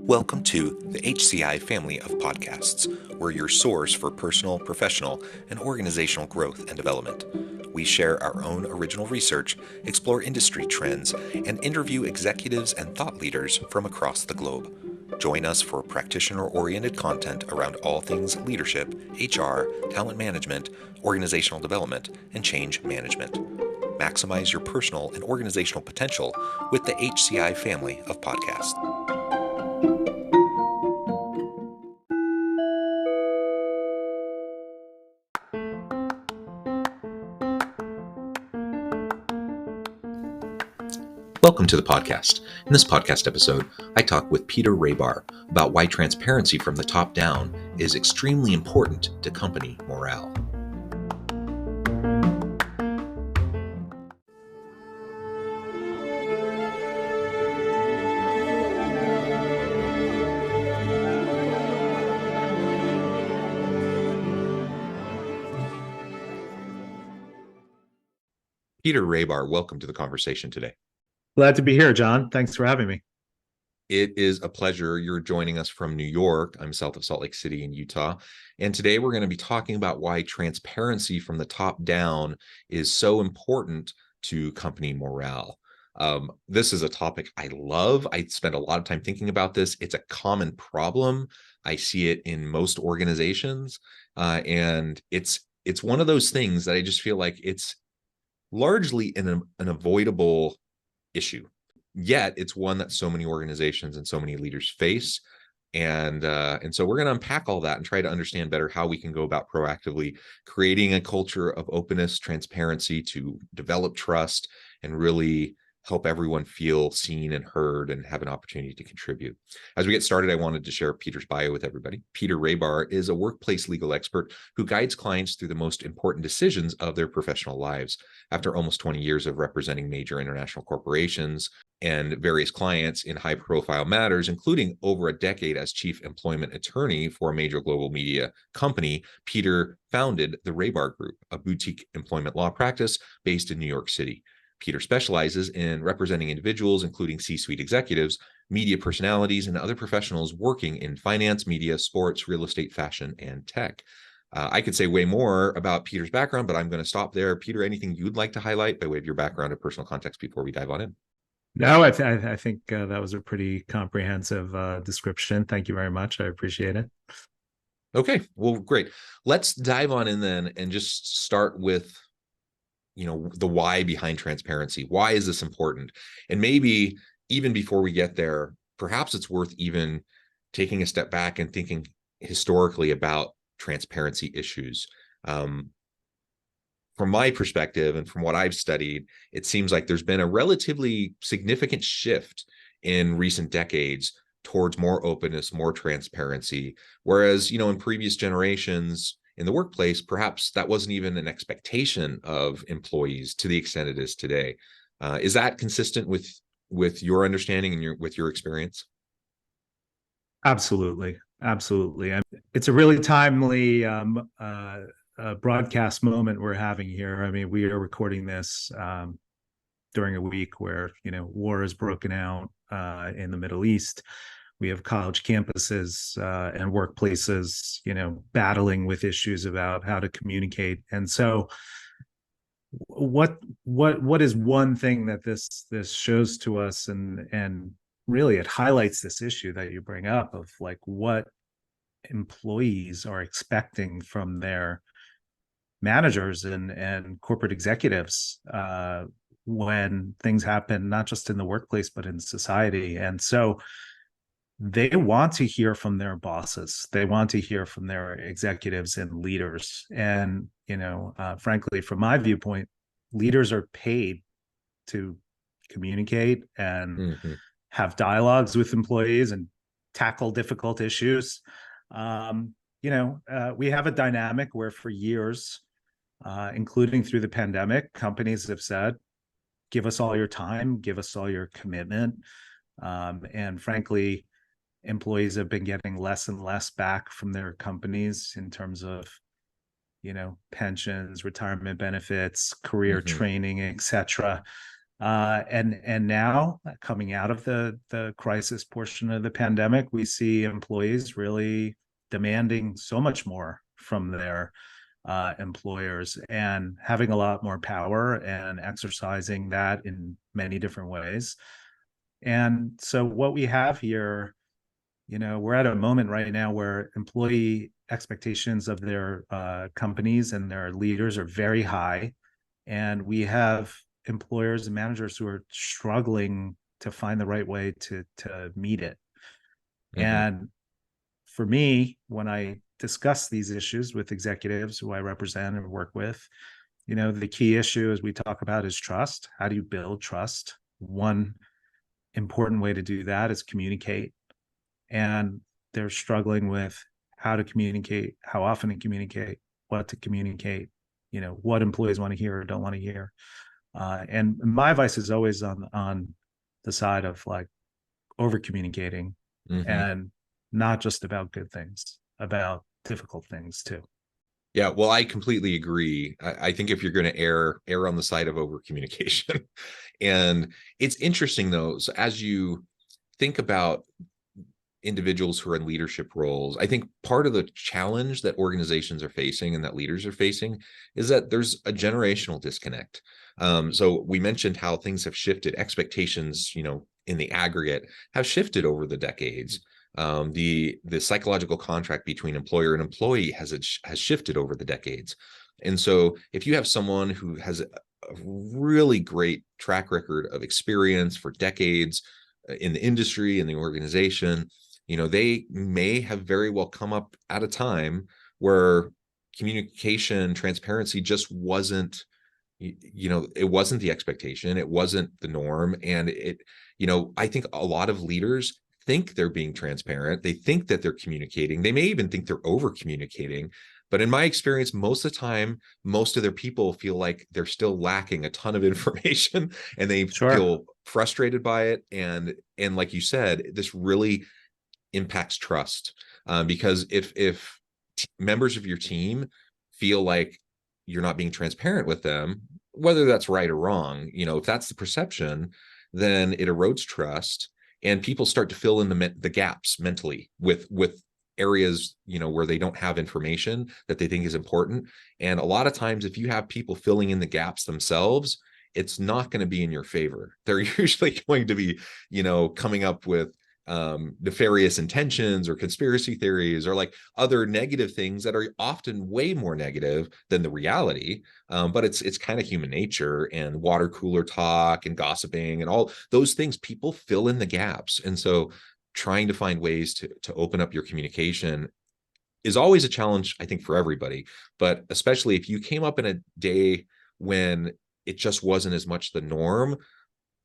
Welcome to the HCI family of podcasts. We're your source for personal, professional, and organizational growth and development. We share our own original research, explore industry trends, and interview executives and thought leaders from across the globe. Join us for practitioner-oriented content around all things leadership, HR, talent management, organizational development, and change management. Maximize your personal and organizational potential with the HCI family of podcasts. Welcome to the podcast. In this podcast episode, I talk with Peter Rahbar about why transparency from the top down is extremely important to company morale. Peter Rahbar, welcome to the conversation today. Glad to be here, John. Thanks for having me. It is a pleasure. You're joining us from New York. I'm south of Salt Lake City in Utah. And today we're going to be talking about why transparency from the top down is so important to company morale. This is a topic I love. I spend a lot of time thinking about this. It's a common problem. I see it in most organizations. And it's one of those things that I just feel like it's largely an avoidable issue. Yet it's one that so many organizations and so many leaders face. And so we're going to unpack all that and try to understand better how we can go about proactively creating a culture of openness, transparency to develop trust and really help everyone feel seen and heard and have an opportunity to contribute. As we get started, I wanted to share Peter's bio with everybody. Peter Rahbar is a workplace legal expert who guides clients through the most important decisions of their professional lives. After almost 20 years of representing major international corporations and various clients in high-profile matters, including over a decade as chief employment attorney for a major global media company, Peter founded the Rahbar Group, a boutique employment law practice based in New York City. Peter specializes in representing individuals, including C-suite executives, media personalities, and other professionals working in finance, media, sports, real estate, fashion, and tech. I could say way more about Peter's background, but I'm going to stop there. Peter, anything you'd like to highlight by way of your background or personal context before we dive on in? No, I think that was a pretty comprehensive description. Thank you very much. I appreciate it. Okay, well, great. Let's dive on in then and just start with the why behind transparency. Why is this important? And maybe even before we get there, perhaps it's worth even taking a step back and thinking historically about transparency issues. From my perspective and from what I've studied, it seems like there's been a relatively significant shift in recent decades towards more openness, more transparency. Whereas, in previous generations, in the workplace, perhaps that wasn't even an expectation of employees to the extent it is today. Is that consistent with your understanding and with your experience? Absolutely. It's a really timely broadcast moment we're having here. I mean, we are recording this during a week where, war has broken out in the Middle East. We have college campuses and workplaces, battling with issues about how to communicate. And so what is one thing that this shows to us, and really it highlights this issue that you bring up of like what employees are expecting from their managers and corporate executives when things happen, not just in the workplace, but in society. And so they want to hear from their bosses. They want to hear from their executives and leaders. And, frankly, from my viewpoint, leaders are paid to communicate and have dialogues with employees and tackle difficult issues. We have a dynamic where for years, including through the pandemic, companies have said, give us all your time, give us all your commitment. And frankly, employees have been getting less and less back from their companies in terms of, pensions, retirement benefits, career training, etc. And now coming out of the crisis portion of the pandemic, we see employees really demanding so much more from their employers and having a lot more power and exercising that in many different ways. And so what we have here, we're at a moment right now where employee expectations of their companies and their leaders are very high. And we have employers and managers who are struggling to find the right way to meet it. And for me, when I discuss these issues with executives who I represent and work with, the key issue as we talk about is trust. How do you build trust? One important way to do that is communicate. And they're struggling with how to communicate, how often to communicate, what to communicate, what employees want to hear or don't want to hear. And my advice is always on the side of like over communicating and not just about good things, about difficult things too. Yeah, well, I completely agree. I think if you're going to err on the side of over communication. And it's interesting though, so as you think about individuals who are in leadership roles, I think part of the challenge that organizations are facing and that leaders are facing is that there's a generational disconnect. So we mentioned how things have shifted, expectations, in the aggregate have shifted over the decades. The psychological contract between employer and employee has shifted over the decades. And so if you have someone who has a really great track record of experience for decades in the industry, in the organization, they may have very well come up at a time where communication, transparency just wasn't, it wasn't the expectation, it wasn't the norm. And I think a lot of leaders think they're being transparent. They think that they're communicating. They may even think they're over communicating. But in my experience, most of the time, most of their people feel like they're still lacking a ton of information and they feel frustrated by it. And like you said, this really impacts trust, because if members of your team feel like you're not being transparent with them, whether that's right or wrong, if that's the perception, then it erodes trust, and people start to fill in the gaps mentally with areas where they don't have information that they think is important. And a lot of times, if you have people filling in the gaps themselves, it's not going to be in your favor. They're usually going to be coming up with nefarious intentions or conspiracy theories or like other negative things that are often way more negative than the reality. But it's kind of human nature, and water cooler talk and gossiping and all those things, people fill in the gaps. And so trying to find ways to open up your communication is always a challenge, I think, for everybody. But especially if you came up in a day when it just wasn't as much the norm,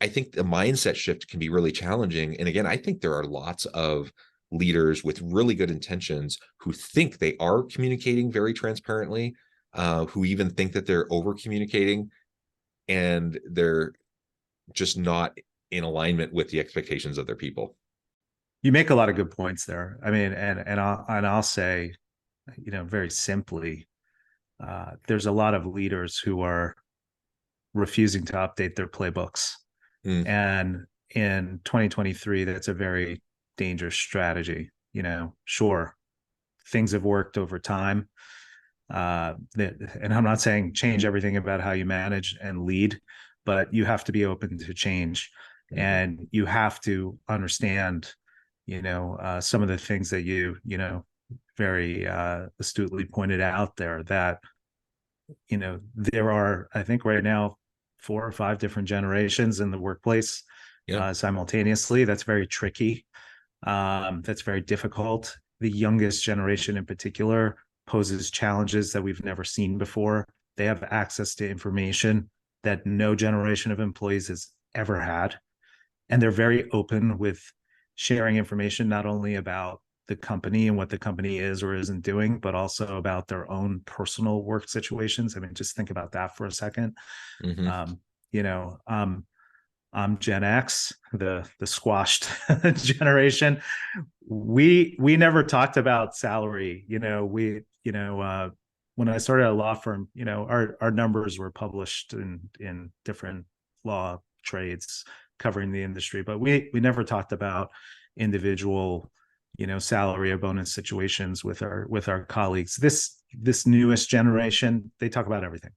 I think the mindset shift can be really challenging. And again, I think there are lots of leaders with really good intentions who think they are communicating very transparently, who even think that they're over communicating, and they're just not in alignment with the expectations of their people. You make a lot of good points there. I mean, and I'll say, very simply, there's a lot of leaders who are refusing to update their playbooks. And in 2023, that's a very dangerous strategy. Sure, things have worked over time. And I'm not saying change everything about how you manage and lead, but you have to be open to change. And you have to understand, some of the things that you very astutely pointed out there, that, there are, I think right now, 4 or 5 different generations in the workplace simultaneously. That's very tricky. That's very difficult. The youngest generation in particular poses challenges that we've never seen before. They have access to information that no generation of employees has ever had. And they're very open with sharing information, not only about the company and what the company is or isn't doing, but also about their own personal work situations. I mean, just think about that for a second. I'm Gen X, the squashed generation. We never talked about salary. When I started at a law firm, our numbers were published in different law trades covering the industry, but we never talked about individual, salary or bonus situations with our colleagues. This newest generation, they talk about everything,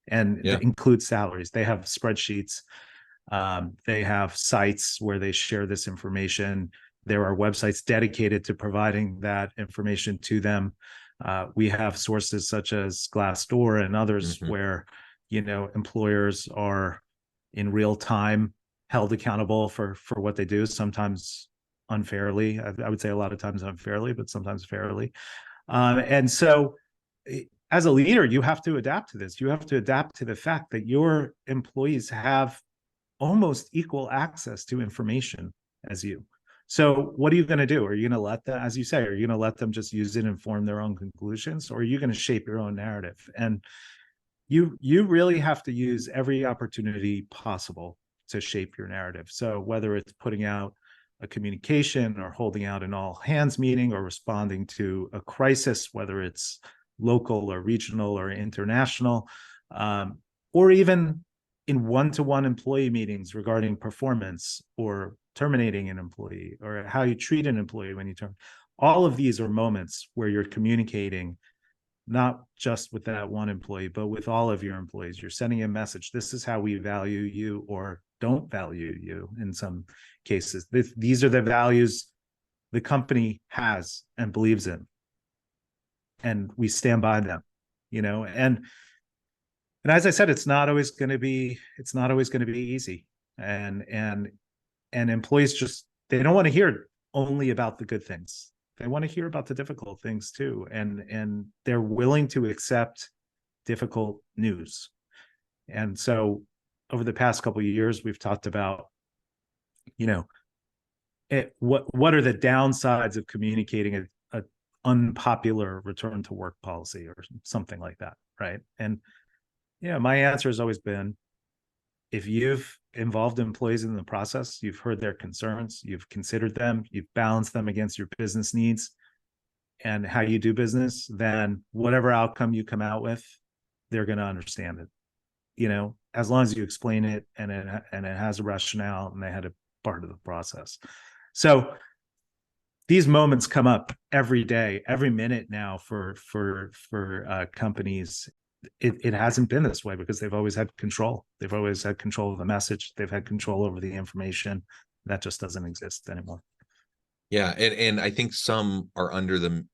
and it includes salaries. They have spreadsheets. They have sites where they share this information. There are websites dedicated to providing that information to them. We have sources such as Glassdoor and others where, employers are in real time held accountable for what they do, sometimes unfairly. I would say a lot of times unfairly, but sometimes fairly. And so as a leader, you have to adapt to this. You have to adapt to the fact that your employees have almost equal access to information as you. So what are you going to do? Are you going to let them, as you say, are you going to let them just use it and form their own conclusions, or are you going to shape your own narrative? And you really have to use every opportunity possible to shape your narrative. So whether it's putting out a communication or holding out an all hands meeting or responding to a crisis, whether it's local or regional or international, or even in one-to-one employee meetings regarding performance or terminating an employee or how you treat an employee when you terminate. All of these are moments where you're communicating not just with that one employee, but with all of your employees. You're sending a message. This is how we value you or don't value you in some cases. These are the values the company has and believes in. And we stand by them, and as I said, it's not always going to be easy. And employees they don't want to hear only about the good things. They want to hear about the difficult things too. And they're willing to accept difficult news. And so over the past couple of years, we've talked about, what are the downsides of communicating a unpopular return to work policy or something like that, right? And my answer has always been, if you've involved employees in the process, you've heard their concerns, you've considered them, you've balanced them against your business needs and how you do business, then whatever outcome you come out with, they're going to understand it, as long as you explain it and it has a rationale and they had a part of the process. So these moments come up every day, every minute now for companies. It hasn't been this way because they've always had control. They've always had control of the message. They've had control over the information. That just doesn't exist anymore. Yeah, and I think some are under the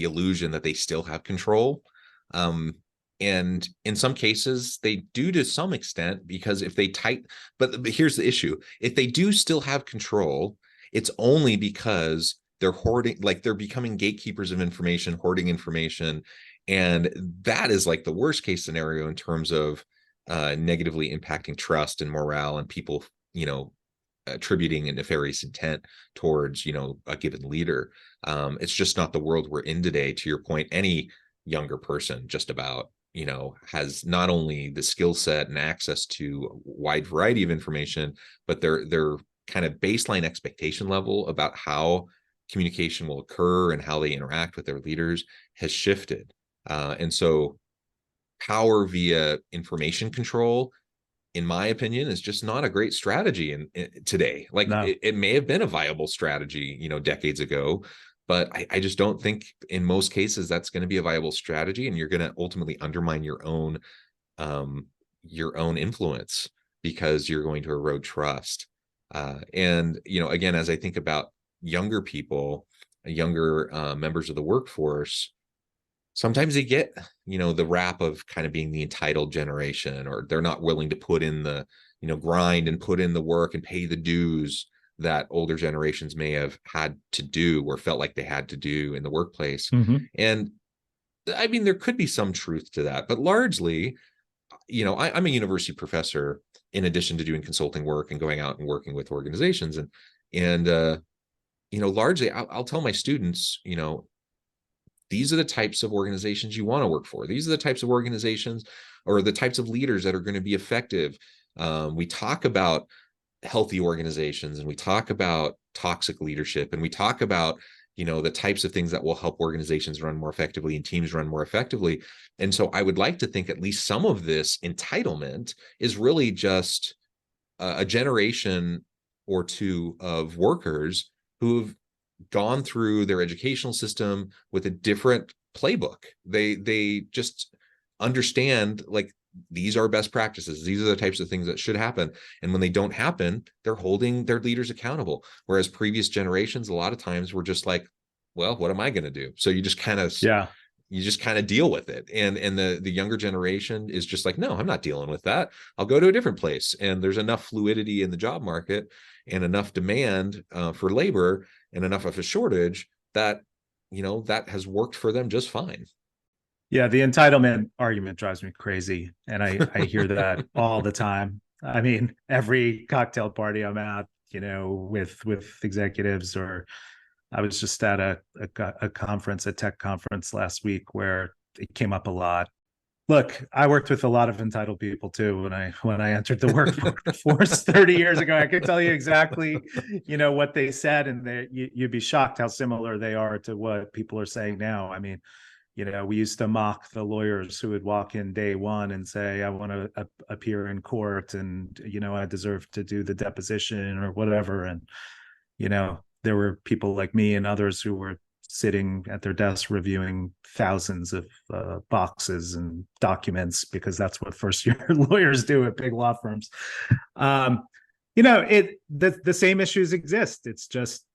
illusion that they still have control. And in some cases, they do to some extent, because if they but here's the issue. If they do still have control, it's only because they're hoarding, like they're becoming gatekeepers of information, hoarding information. And that is like the worst case scenario in terms of negatively impacting trust and morale and people, attributing a nefarious intent towards, a given leader. It's just not the world we're in today. To your point, any younger person just about, has not only the skill set and access to a wide variety of information, but their kind of baseline expectation level about how communication will occur and how they interact with their leaders has shifted. And so power via information control, in my opinion, is just not a great strategy in today. Like no. it may have been a viable strategy, decades ago, but I just don't think in most cases that's going to be a viable strategy, and you're going to ultimately undermine your own influence because you're going to erode trust. And again, as I think about younger people, younger members of the workforce, sometimes they get, the rap of kind of being the entitled generation, or they're not willing to put in the, grind and put in the work and pay the dues that older generations may have had to do or felt like they had to do in the workplace. Mm-hmm. And I mean, there could be some truth to that, but largely, I'm a university professor in addition to doing consulting work and going out and working with organizations. And largely I'll tell my students, these are the types of organizations you want to work for. These are the types of organizations or the types of leaders that are going to be effective. We talk about healthy organizations, and we talk about toxic leadership, and we talk about, the types of things that will help organizations run more effectively and teams run more effectively. And so I would like to think at least some of this entitlement is really just a generation or two of workers who've gone through their educational system with a different playbook. They just understand, like, these are best practices. These are the types of things that should happen. And when they don't happen, they're holding their leaders accountable. Whereas previous generations, a lot of times were just like, well, what am I going to do? So you just kind of deal with it. And the younger generation is just like, no, I'm not dealing with that. I'll go to a different place. And there's enough fluidity in the job market and enough demand for labor and enough of a shortage that, that has worked for them just fine. Yeah, the entitlement argument drives me crazy. And I hear that all the time. I mean, every cocktail party I'm at, with executives, or I was just at a conference, a tech conference last week, where it came up a lot. Look, I worked with a lot of entitled people too when I entered the workforce 30 years ago. I could tell you exactly, what they said, and you'd be shocked how similar they are to what people are saying now. I mean, we used to mock the lawyers who would walk in day one and say, I want to appear in court, and, I deserve to do the deposition or whatever. And, there were people like me and others who were sitting at their desk reviewing thousands of boxes and documents, because that's what first year lawyers do at big law firms. The same issues exist. It's just,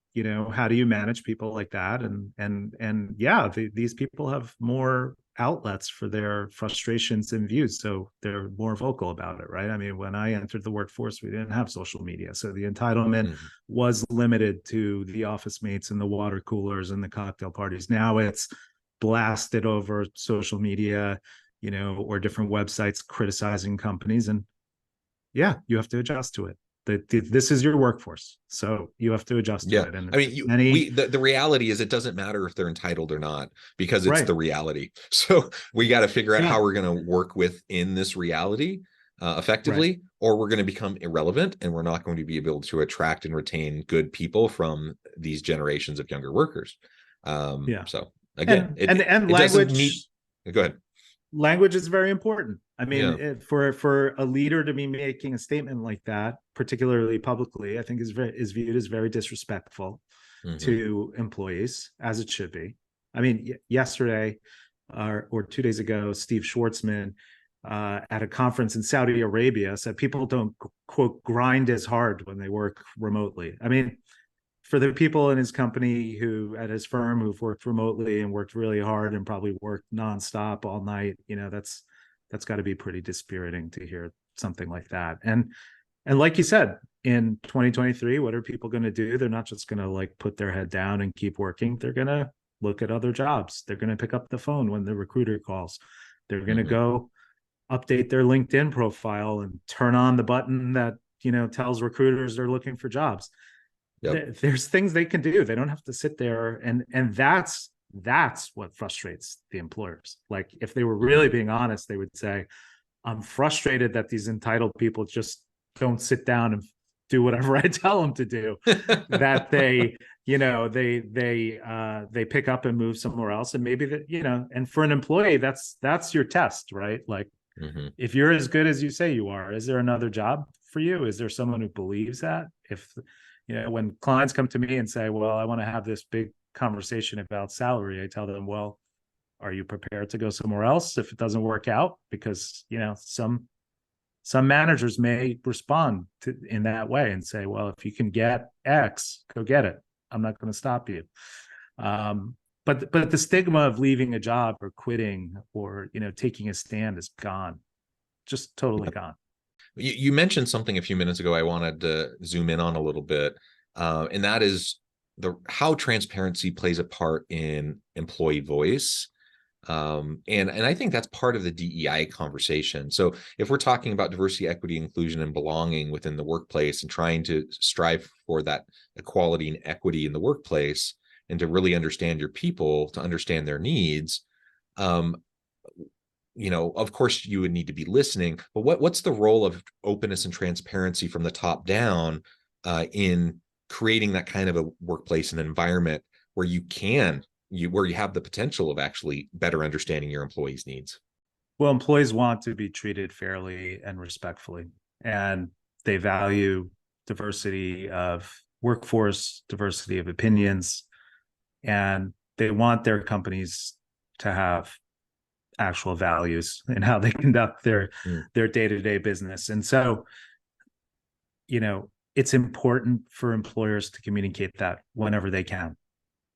how do you manage people like that? And yeah, these people have more outlets for their frustrations and views, so they're more vocal about it, right? I mean, when I entered the workforce, we didn't have social media, so the entitlement was limited to the office mates and the water coolers and the cocktail parties. Now it's blasted over social media, or different websites criticizing companies, and yeah, you have to adjust to it. This is your workforce, so you have to adjust to it. And I mean, the reality is, it doesn't matter if they're entitled or not, because it's the reality. So we got to figure out how we're going to work within this reality effectively, or we're going to become irrelevant, and we're not going to be able to attract and retain good people from these generations of younger workers. So again, and language. Go ahead. Language is very important. I mean, for a leader to be making a statement like that, particularly publicly, I think is viewed as very disrespectful to employees, as it should be. I mean, yesterday or 2 days ago, Steve Schwartzman at a conference in Saudi Arabia said people don't, quote, grind as hard when they work remotely. I mean, for the people in his company at his firm who've worked remotely and worked really hard and probably worked nonstop all night, that's got to be pretty dispiriting to hear something like that. And like you said, in 2023, what are people going to do? They're not just going to like put their head down and keep working. They're going to look at other jobs. They're going to pick up the phone when the recruiter calls. They're going to go update their LinkedIn profile and turn on the button that, tells recruiters they're looking for jobs. There's things they can do. They don't have to sit there, and that's what frustrates the employers. Like, if they were really being honest, they would say, I'm frustrated that these entitled people just don't sit down and do whatever I tell them to do. That they pick up and move somewhere else, and maybe that, and for an employee, that's your test, right? Like, if you're as good as you say you are, is there another job for you? Is there someone who believes that? If when clients come to me and say, well, I want to have this big conversation about salary, I tell them, well, are you prepared to go somewhere else if it doesn't work out? Because, some managers may respond in that way and say, well, if you can get X, go get it. I'm not going to stop you. But the stigma of leaving a job or quitting or, taking a stand is gone, just totally gone. You mentioned something a few minutes ago I wanted to zoom in on a little bit, and that is how transparency plays a part in employee voice. And I think that's part of the DEI conversation. So if we're talking about diversity, equity, inclusion, and belonging within the workplace, and trying to strive for that equality and equity in the workplace, and to really understand your people, to understand their needs, of course you would need to be listening, but what's the role of openness and transparency from the top down in creating that kind of a workplace and environment where you have the potential of actually better understanding your employees' needs? Well, employees want to be treated fairly and respectfully. And They value diversity of workforce, diversity of opinions, and they want their companies to have actual values in how they conduct their day-to-day business. And so, it's important for employers to communicate that whenever they can.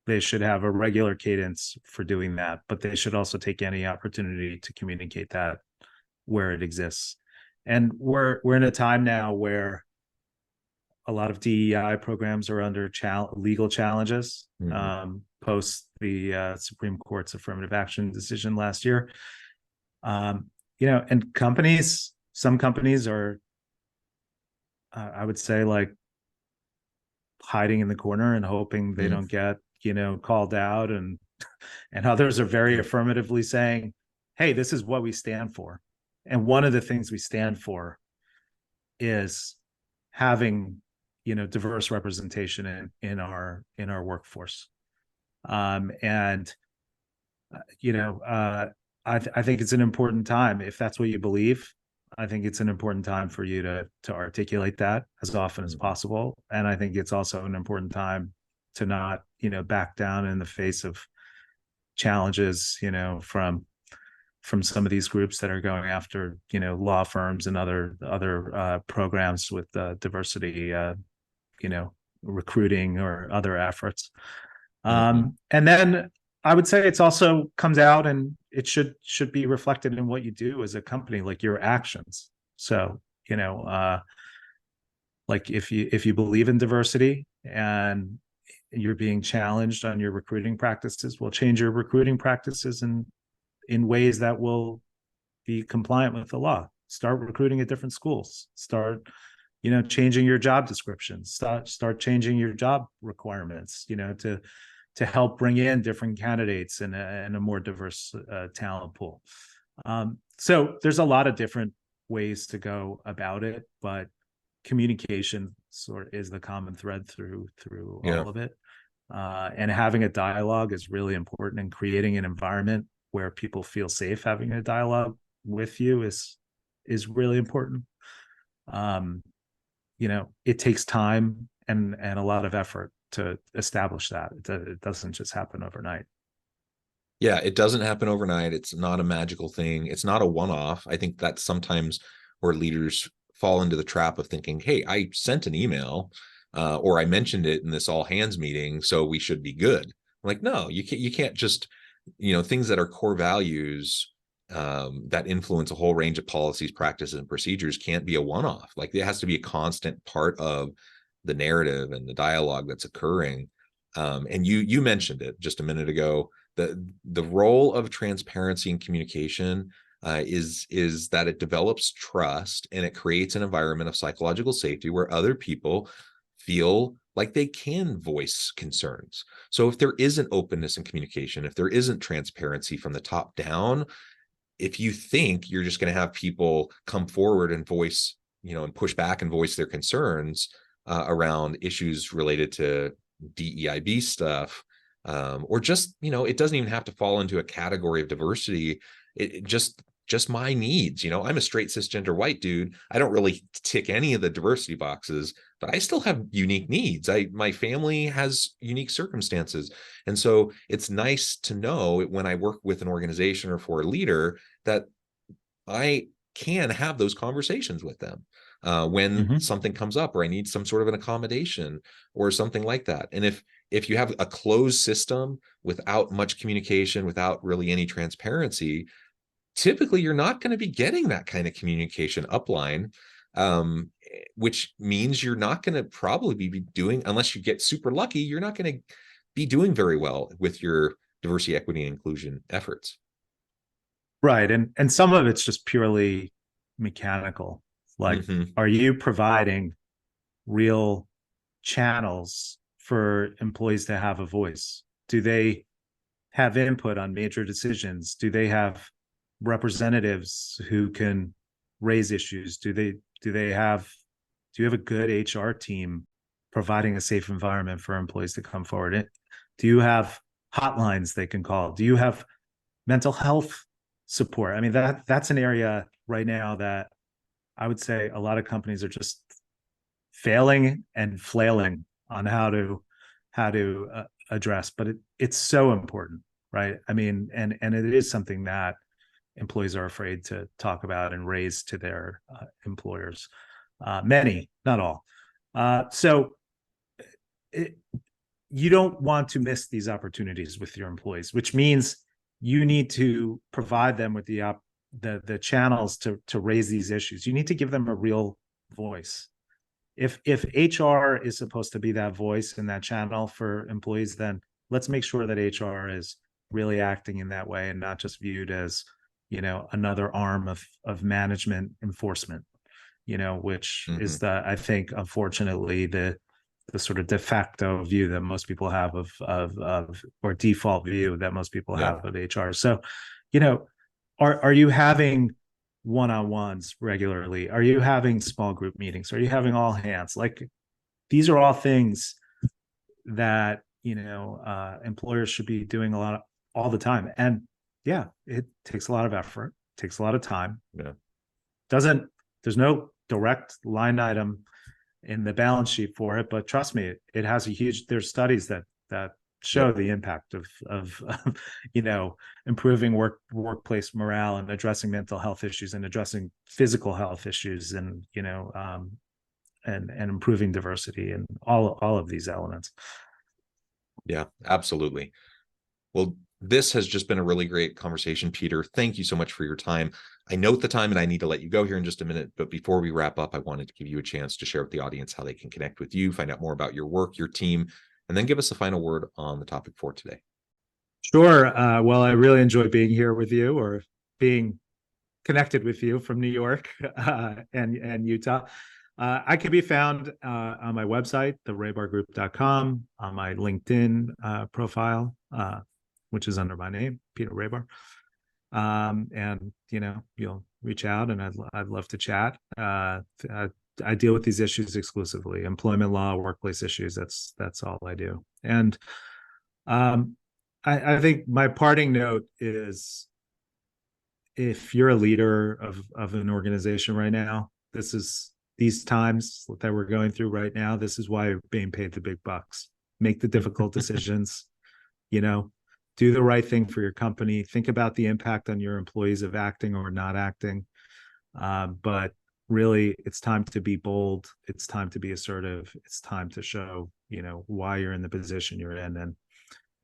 They should have a regular cadence for doing that, but they should also take any opportunity to communicate that where it exists. And we're in a time now where a lot of DEI programs are under legal challenges post the Supreme Court's affirmative action decision last year. And some companies are, I would say, like hiding in the corner and hoping they don't get, called out, and others are very affirmatively saying, hey, this is what we stand for. And one of the things we stand for is having, diverse representation in our workforce. I think it's an important time. If that's what you believe, I think it's an important time for you to articulate that as often as possible. And I think it's also an important time to not, back down in the face of challenges, from some of these groups that are going after, law firms and other programs with diversity, recruiting or other efforts. And then I would say it's also comes out, and it should be reflected in what you do as a company, like your actions. So, like if you believe in diversity and you're being challenged on your recruiting practices, well, change your recruiting practices in ways that will be compliant with the law. Start recruiting at different schools. Start, changing your job descriptions. Start changing your job requirements, to help bring in different candidates and a more diverse talent pool. So there's a lot of different ways to go about it, but communication sort of is the common thread through all of it. And having a dialogue is really important, and creating an environment where people feel safe having a dialogue with you is really important. It takes time and a lot of effort to establish that. It doesn't just happen overnight. Yeah, it doesn't happen overnight. It's not a magical thing. It's not a one-off. I think that's sometimes where leaders fall into the trap of thinking, hey, I sent an email or I mentioned it in this all hands meeting, so we should be good. I'm like, no, you can't just, things that are core values that influence a whole range of policies, practices, and procedures can't be a one-off. Like, it has to be a constant part of the narrative and the dialogue that's occurring. And you mentioned it just a minute ago. The role of transparency and communication is that it develops trust, and it creates an environment of psychological safety where other people feel like they can voice concerns. So if there isn't openness and communication, if there isn't transparency from the top down, if you think you're just going to have people come forward and voice, and push back and voice their concerns around issues related to DEIB stuff, or just, it doesn't even have to fall into a category of diversity. It just my needs. I'm a straight cisgender white dude. I don't really tick any of the diversity boxes, but I still have unique needs. My family has unique circumstances. And so it's nice to know when I work with an organization or for a leader that I can have those conversations with them when something comes up, or I need some sort of an accommodation or something like that. And if you have a closed system without much communication, without really any transparency, typically you're not going to be getting that kind of communication upline, which means you're not going to probably be doing, unless you get super lucky, you're not going to be doing very well with your diversity, equity, and inclusion efforts. Right. And some of it's just purely mechanical. Like, are you providing real channels for employees to have a voice? Do they have input on major decisions? Do they have representatives who can raise issues? Do you have a good HR team providing a safe environment for employees to come forward? Do you have hotlines they can call? Do you have mental health support? I mean, that's an area right now that I would say a lot of companies are just failing and flailing on how to address, but it's so important, right? I mean, and it is something that employees are afraid to talk about and raise to their employers. Many, not all. You don't want to miss these opportunities with your employees, which means you need to provide them with the channels to raise these issues. You need to give them a real voice. If HR is supposed to be that voice in that channel for employees, then let's make sure that HR is really acting in that way and not just viewed as, another arm of management enforcement, which is I think, unfortunately, the sort of de facto view that most people have of or default view that most people have of HR. So, are you having one-on-ones regularly? Are you having small group meetings? Are you having all hands? Like, these are all things that, employers should be doing all the time. And yeah, it takes a lot of effort, takes a lot of time. Yeah. There's no direct line item in the balance sheet for it, but trust me, it has there's studies that show the impact of improving workplace morale and addressing mental health issues and addressing physical health issues and and improving diversity and all of these elements. Yeah, absolutely. Well, this has just been a really great conversation, Peter. Thank you so much for your time. I note the time and I need to let you go here in just a minute, but before we wrap up, I wanted to give you a chance to share with the audience how they can connect with you, find out more about your work, your team, and then give us a final word on the topic for today. Sure. Well, I really enjoyed being here with you, or being connected with you from New York and Utah. I can be found on my website, therahbargroup.com, on my LinkedIn profile, which is under my name, Peter Rahbar. And you'll reach out, and I'd love to chat. I deal with these issues exclusively: employment law, workplace issues. That's all I do. And I think my parting note is, if you're a leader of an organization right now, these times that we're going through right now, this is why you're being paid the big bucks. Make the difficult decisions, do the right thing for your company. Think about the impact on your employees of acting or not acting. But really, it's time to be bold. It's time to be assertive. It's time to show, why you're in the position you're in. And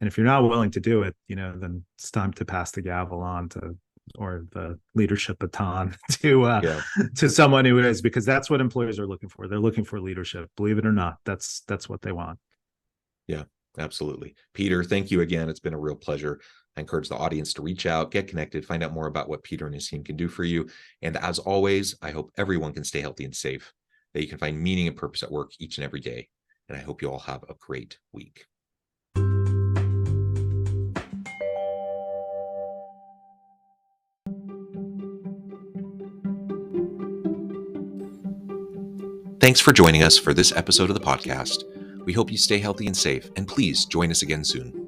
if you're not willing to do it, then it's time to pass the gavel on or the leadership baton to someone who is, because that's what employers are looking for. They're looking for leadership. Believe it or not, that's what they want. Yeah, absolutely. Peter, thank you again. It's been a real pleasure. I encourage the audience to reach out, get connected, find out more about what Peter and his team can do for you. And as always, I hope everyone can stay healthy and safe, that you can find meaning and purpose at work each and every day. And I hope you all have a great week. Thanks for joining us for this episode of the podcast. We hope you stay healthy and safe, and please join us again soon.